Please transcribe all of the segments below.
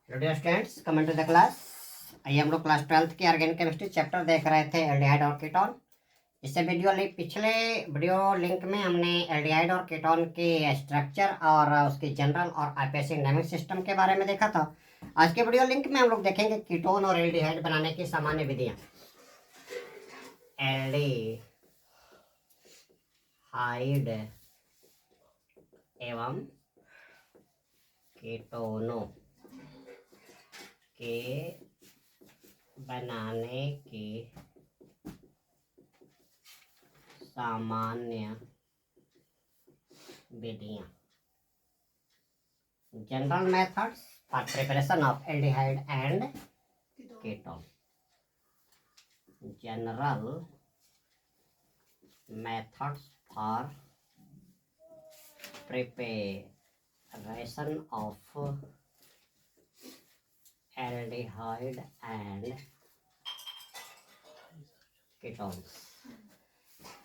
Dear students, come to the class. आइए हम लोग क्लास 12th की ऑर्गेनिक केमिस्ट्री चैप्टर देख रहे थे एल्डिहाइड और कीटोन। इससे पिछले वीडियो लिंक में हमने एल्डिहाइड और कीटोन के स्ट्रक्चर और उसकी जनरल और आईपीएसी नेमिंग सिस्टम के बारे में देखा था। आज के वीडियो लिंक में हम लोग देखेंगे कीटोन और एल्डिहाइड बनाने की सामान्य विधियां। एल्डिहाइड एवं कीटोनों के बनाने की सामान्य विधियां। General methods for preparation of aldehyde and ketone. General methods for preparation of aldehyde and ketones.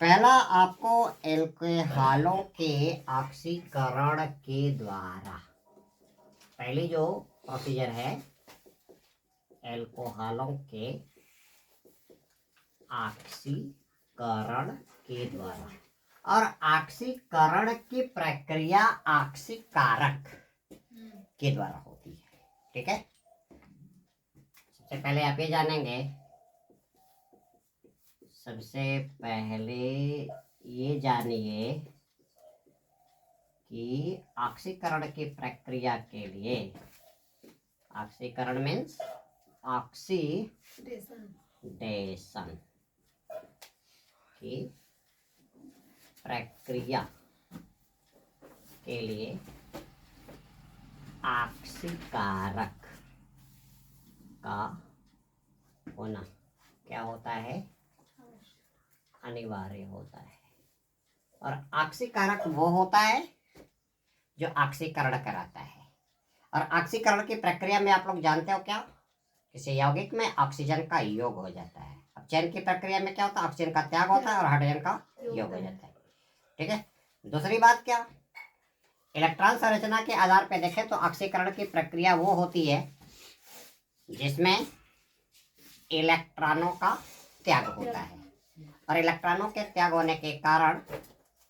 पहला आपको एल्कोहलों के ऑक्सीकरण के द्वारा, पहली जो प्रोसीजर है एल्कोहलों के ऑक्सीकरण के द्वारा, और ऑक्सीकरण की प्रक्रिया ऑक्सीकारक के द्वारा होती है। ठीक है, सबसे पहले आप ये जानेंगे, सबसे पहले ये जानिए कि ऑक्सीकरण की प्रक्रिया के लिए, ऑक्सीकरण मीन्स ऑक्सीडेशन की प्रक्रिया के लिए ऑक्सीकारक का होना क्या होता है? अनिवार्य होता है। और ऑक्सीकारक वो होता है जो ऑक्सीकरण कराता है। और ऑक्सीकरण की प्रक्रिया में आप लोग जानते हो क्या, किसी यौगिक में ऑक्सीजन का योग हो जाता है। अब चयन की प्रक्रिया में क्या होता है? ऑक्सीजन का त्याग होता है और हाइड्रोजन का योग हो जाता है। ठीक है, दूसरी बात क्या, इलेक्ट्रॉन संरचना के आधार पर देखें तो ऑक्सीकरण की प्रक्रिया वो होती है जिसमें इलेक्ट्रॉनों का त्याग होता है, और इलेक्ट्रॉनों के त्याग होने के कारण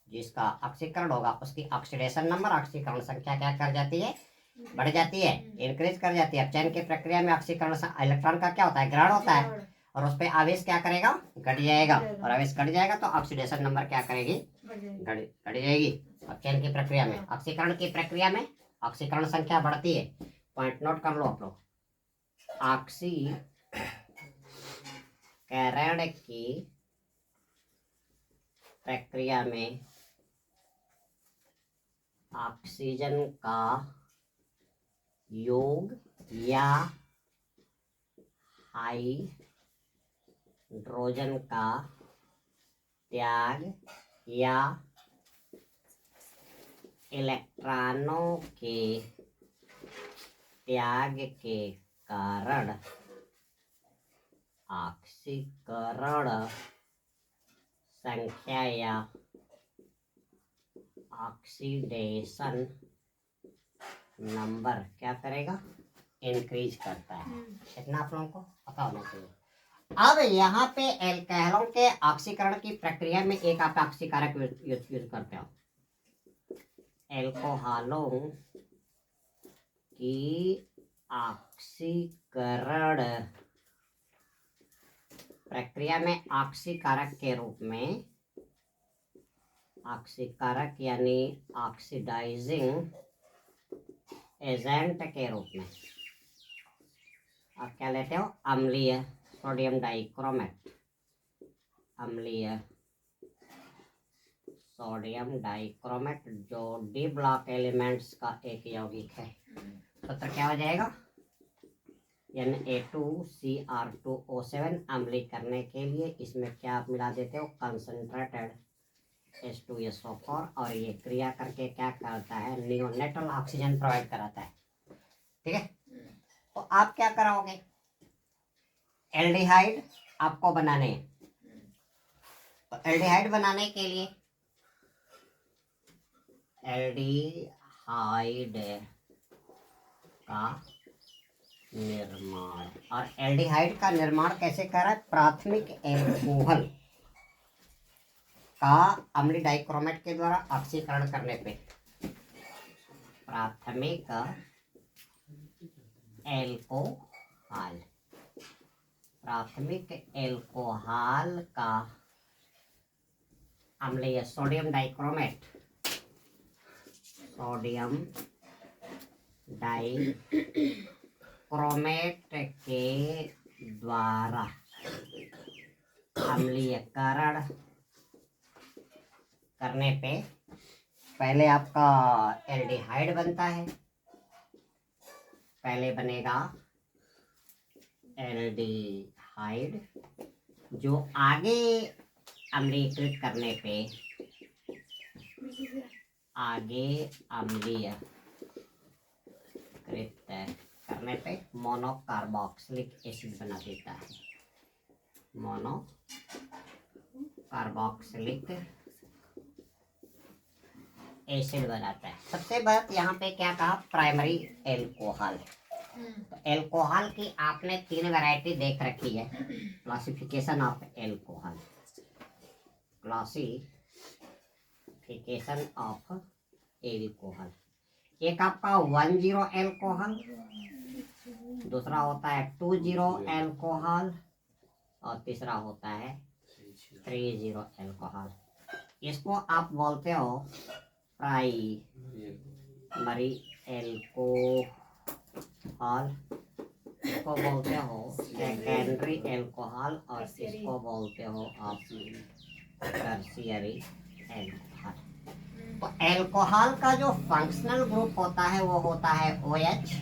जिसका ऑक्सीकरण होगा उसकी ऑक्सीडेशन नंबर, ऑक्सीकरण संख्या क्या कर जाती है? बढ़ जाती है, इंक्रीज कर जाती है। अब चयन की प्रक्रिया में ऑक्सीकरण इलेक्ट्रॉन का क्या होता है? ग्रहण होता है, और उस पर आवेश क्या करेगा? घट जाएगा, और आवेश घट जाएगा तो ऑक्सीडेशन नंबर क्या करेगी? घट जाएगी। अब चयन की प्रक्रिया में, ऑक्सीकरण की प्रक्रिया में ऑक्सीकरण संख्या बढ़ती है। पॉइंट नोट कर लो आप लोग, ऑक्सीकरण की प्रक्रिया में ऑक्सीजन का योग या हाइड्रोजन का त्याग या इलेक्ट्रॉनों के त्याग के कारण ऑक्सीकरण संख्या या ऑक्सीडेशन नंबर क्या करेगा? इंक्रीज करता है। इतना आप लोगों को पता होना चाहिए। अब यहाँ पे एल्कोहलों के ऑक्सीकरण की प्रक्रिया में एक आप ऑक्सीकारक यूज करते हो। एल्कोहलों की ऑक्सीकरण प्रक्रिया में ऑक्सीकारक के रूप में, ऑक्सीकारक यानी ऑक्सीडाइजिंग एजेंट के रूप में आप क्या लेते हो? अम्लीय सोडियम डाइक्रोमेट, अम्लीय सोडियम डाइक्रोमेट जो डी ब्लॉक एलिमेंट्स का एक यौगिक है। सूत्र क्या हो जाएगा? Na2Cr2O7। अम्लीय करने के लिए इसमें क्या आप मिला देते हो? कंसंट्रेटेड H2SO4, और ये क्रिया करके क्या करता है? नियोनेटल ऑक्सीजन प्रोवाइड कराता है। ठीक है, तो आप क्या कराओगे? एल्डिहाइड आपको बनाने हैं, तो एल्डिहाइड बनाने के लिए एल्डिहाइड का निर्माण। और एल्डिहाइड का निर्माण कैसे कर रहा है? प्राथमिक एल्कोहल का अम्लीय डाइक्रोमेट के द्वारा ऑक्सीकरण करने पे। प्राथमिक एल्कोहल, प्राथमिक एल्कोहल का अम्लीय सोडियम डाइक्रोमेट, सोडियम डाइक्रोमेट के द्वारा अम्लीयकरण करने पे पहले आपका एल्डिहाइड बनता है। पहले बनेगा एल्डिहाइड, जो आगे अम्लीकृत करने पे, आगे अम्लीयकृत करने पे मोनोकार्बोक्सिलिक एसिड बना देता है। मोनोकार्बोक्सिलिक एसिड बनाता है। सबसे बात यहाँ पे क्या कहा? Primary alcohol. तो एल्कोहल की आपने 3 वैरायटी देख रखी है। Classification of alcohol, classification of alcohol. एक आपका 10 एल्कोहल, दूसरा होता है 20 एल्कोहल, और तीसरा होता है 30 एल्कोहल। इसको आप बोलते हो प्राइमरी एल्कोहल, इसको बोलते हो सेकेंडरी एल्कोहल, और इसको बोलते हो आप टर्शियरी एल्कोहल। तो एल्कोहल का जो फंक्शनल ग्रुप होता है वो होता है OH,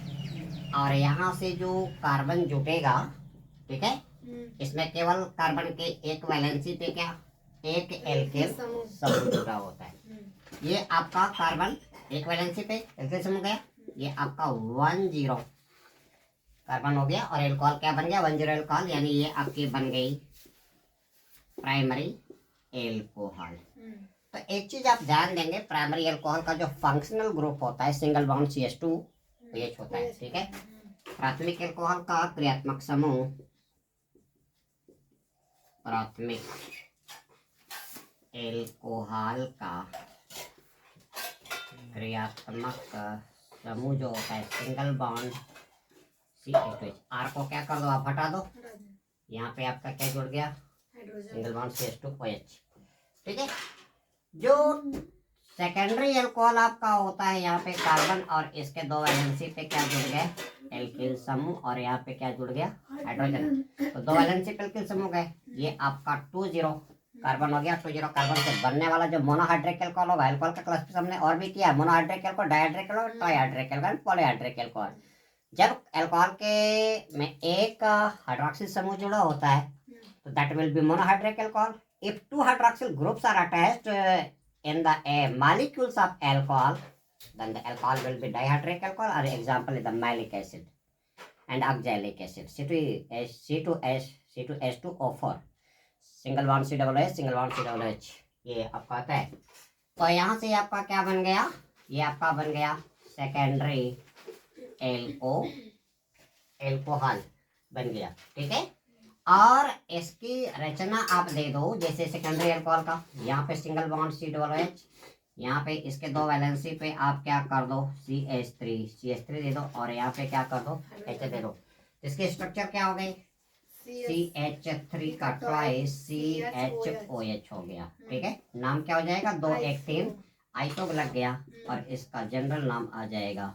और यहाँ से जो कार्बन जुटेगा, ठीक है, इसमें केवल कार्बन के एक वैलेंसी पे क्या, एक एल्केन समूह जुड़ा होता है। ये आपका कार्बन एक वैलेंसी पे एल्केन समूह गया, ये आपका 10 कार्बन हो गया, और एल्कोहल क्या बन गया? 10 एल्कोहल, यानी ये आपकी बन गई प्राइमरी एल्कोहल। तो एक चीज आप ध्यान देंगे, प्राइमरी एल्कोहल का जो फंक्शनल ग्रुप होता है सिंगल बॉन्ड CH2OH होता है, ठीक है। प्राथमिक एल्कोहल का क्रियात्मक समूह, प्राथमिक एल्कोहल का क्रियात्मक समूह जो होता है सिंगल बॉन्ड CH2OH। R को क्या कर दो, आप हटा दो, यहाँ पे आपका क्या जुड़ गया? सिंगल बॉन्ड CH2OH, ठीक है। जो सेकेंडरी एल्कोहल आपका होता है, यहाँ पे कार्बन और इसके 2 वैलेंसी पे क्या जुड़ गए? एल्किल समूह, और यहाँ पे क्या जुड़ गया? हाइड्रोजन। तो 2 वैलेंसी पे एल्किल समूह गए, ये आपका 20 कार्बन हो गया। 20 कार्बन से बनने वाला जो मोनोहाइड्रिक एल्कोहल होगा, एल्कोहल का क्लासिफिकेशन हमने और भी किया, monohydric alcohol, dihydric alcohol, trihydric alcohol, polyhydric alcohol. जब एल्कोहल के में एक हाइड्रोक्सिल समूह जुड़ा होता है, तो that will be monohydric alcohol. If 2 hydroxyl groups are attached in the molecules of alcohol, then the alcohol will be dihydric alcohol, or example is the malic acid and oxalic acid, C2H2O4, single bond COOH, single bond COOH, ये आपका आता है। तो यहाँ से आपका क्या बन गया? ये आपका बन गया सेकेंडरी एल्कोहल बन गया, ठीक है। और इसकी रचना आप दे दो, जैसे सेकेंडरी एल्कोहल का, यहाँ पे सिंगल बॉन्ड COOH, यहाँ पे इसके 2 वैलेंसी पे आप क्या कर दो? CH3 दे दो, और यहाँ पे क्या कर दो? H दे दो। इसकी स्ट्रक्चर क्या हो गई? CH3 का ट्वाइस CHOH हो गया, ठीक है। नाम क्या हो जाएगा? 2 1 3 आइसो लग गया, और इसका जनरल नाम आ जाएगा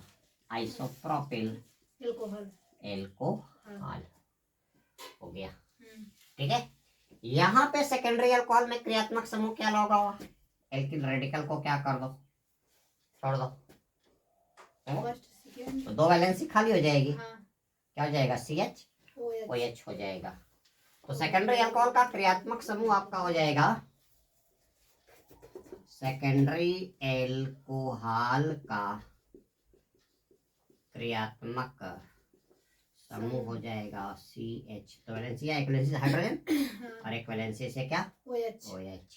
आइसोप्रोपिल एल्कोहल हो गया, ठीक है। यहाँ पे सेकेंडरी अल्कोहल में क्रियात्मक समूह क्या लगा हुआ? एल्किल रेडिकल को क्या कर दो? छोड़ दो, तो 2 वैलेंसी खाली हो जाएगी, क्या हो जाएगा? CHOH हो जाएगा। तो सेकेंडरी अल्कोहल का क्रियात्मक समूह आपका हो जाएगा, सेकेंडरी एल्कोहल का क्रियात्मक समूह हो जाएगा CH, तो वैलेंसी एक वैलेंसी से हाइड्रोजन, और एक वैलेंसी से क्या? OH।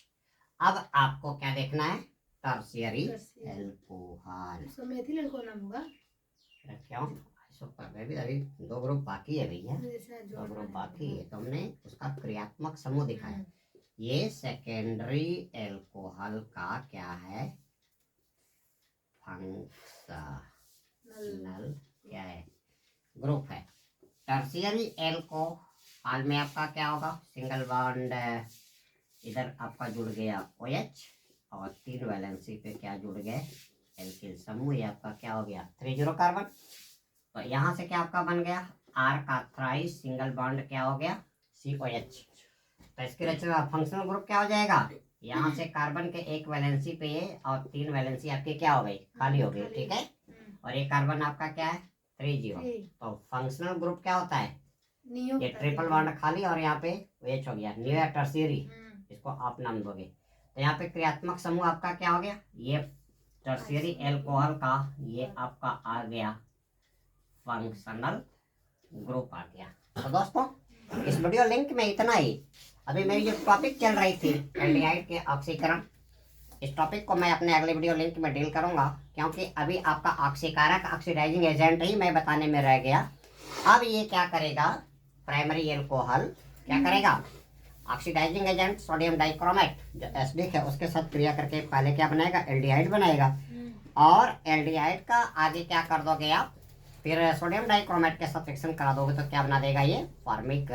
अब आपको क्या देखना है? Tertiary alcohol. मेथिल एल्कोहल नाम होगा क्यों? में भी अभी 2 ग्रुप बाकी है भैया, 2 ग्रुप बाकी है, तो हमने उसका क्रियात्मक समूह दिखाया। ये सेकेंडरी एल्कोहल का क्या है, फंक्शनल क्या है, ग्रुप है। टर्शियरी एल्कोहल में आपका क्या होगा, सिंगल बॉन्ड इधर आपका जुड़ गया OH और 3 वैलेंसी पे क्या जुड़ गए, एल्किल समूह, ये आपका क्या हो गया 30 कार्बन। तो यहाँ से क्या आपका बन गया R का थ्राइस सिंगल बॉन्ड क्या हो गया COH। तो इसके रचना फंक्शनल ग्रुप क्या हो जाएगा, यहाँ से कार्बन के 1 वैलेंसी पे ये और 3 वैलेंसी आपकी क्या हो गई, खाली हो गई, ठीक है। और ये कार्बन आपका क्या है 30। तो फंक्शनल ग्रुप क्या होता है, ये ट्रिपल बॉन्ड खाली और यहाँ पे OH हो गया, न्यू या टर्शियरी इसको आप नाम दोगे। तो यहाँ पे क्रियात्मक समूह आपका क्या हो गया, ये टर्शियरी एल्कोहल का ये आपका आ गया फंक्शनल ग्रुप आ गया। तो दोस्तों इस वीडियो लिंक में इतना ही। अभी मेरी जो टॉपिक चल रही थी एल्डिहाइड के ऑक्सीकरण, इस टॉपिक को मैं अपने अगले वीडियो लिंक में डील करूंगा, क्योंकि अभी आपका ऑक्सीकारक ऑक्सीडाइजिंग एजेंट ही मैं बताने में रह गया। अब ये क्या करेगा, प्राइमरी एल्कोहल क्या करेगा, ऑक्सीडाइजिंग एजेंट सोडियम डाइक्रोमेट जो एसिडिक है उसके साथ क्रिया करके पहले क्या बनाएगा, एल्डिहाइड बनाएगा। और एल्डिहाइड का आगे क्या कर दोगे आप, फिर सोडियम डाइक्रोमेट के साथ रिएक्शन करा दोगे तो क्या बना देगा, ये फॉर्मिक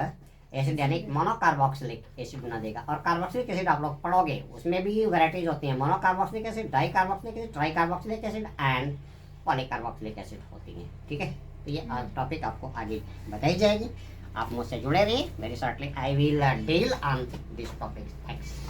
एसिड यानी मोनोकार्बोक्सिलिक एसिड बना देगा। और कार्बोक्सिलिक एसिड आप लोग पढ़ोगे, उसमें भी वैरायटीज होती हैं, monocarboxylic acid, dicarboxylic acid, tricarboxylic acid and polycarboxylic acid होती हैं, ठीक है। तो ये टॉपिक आपको आगे बताई जाएगी, आप मुझसे जुड़े रहिए, very shortly I will deal on this topic. Thanks.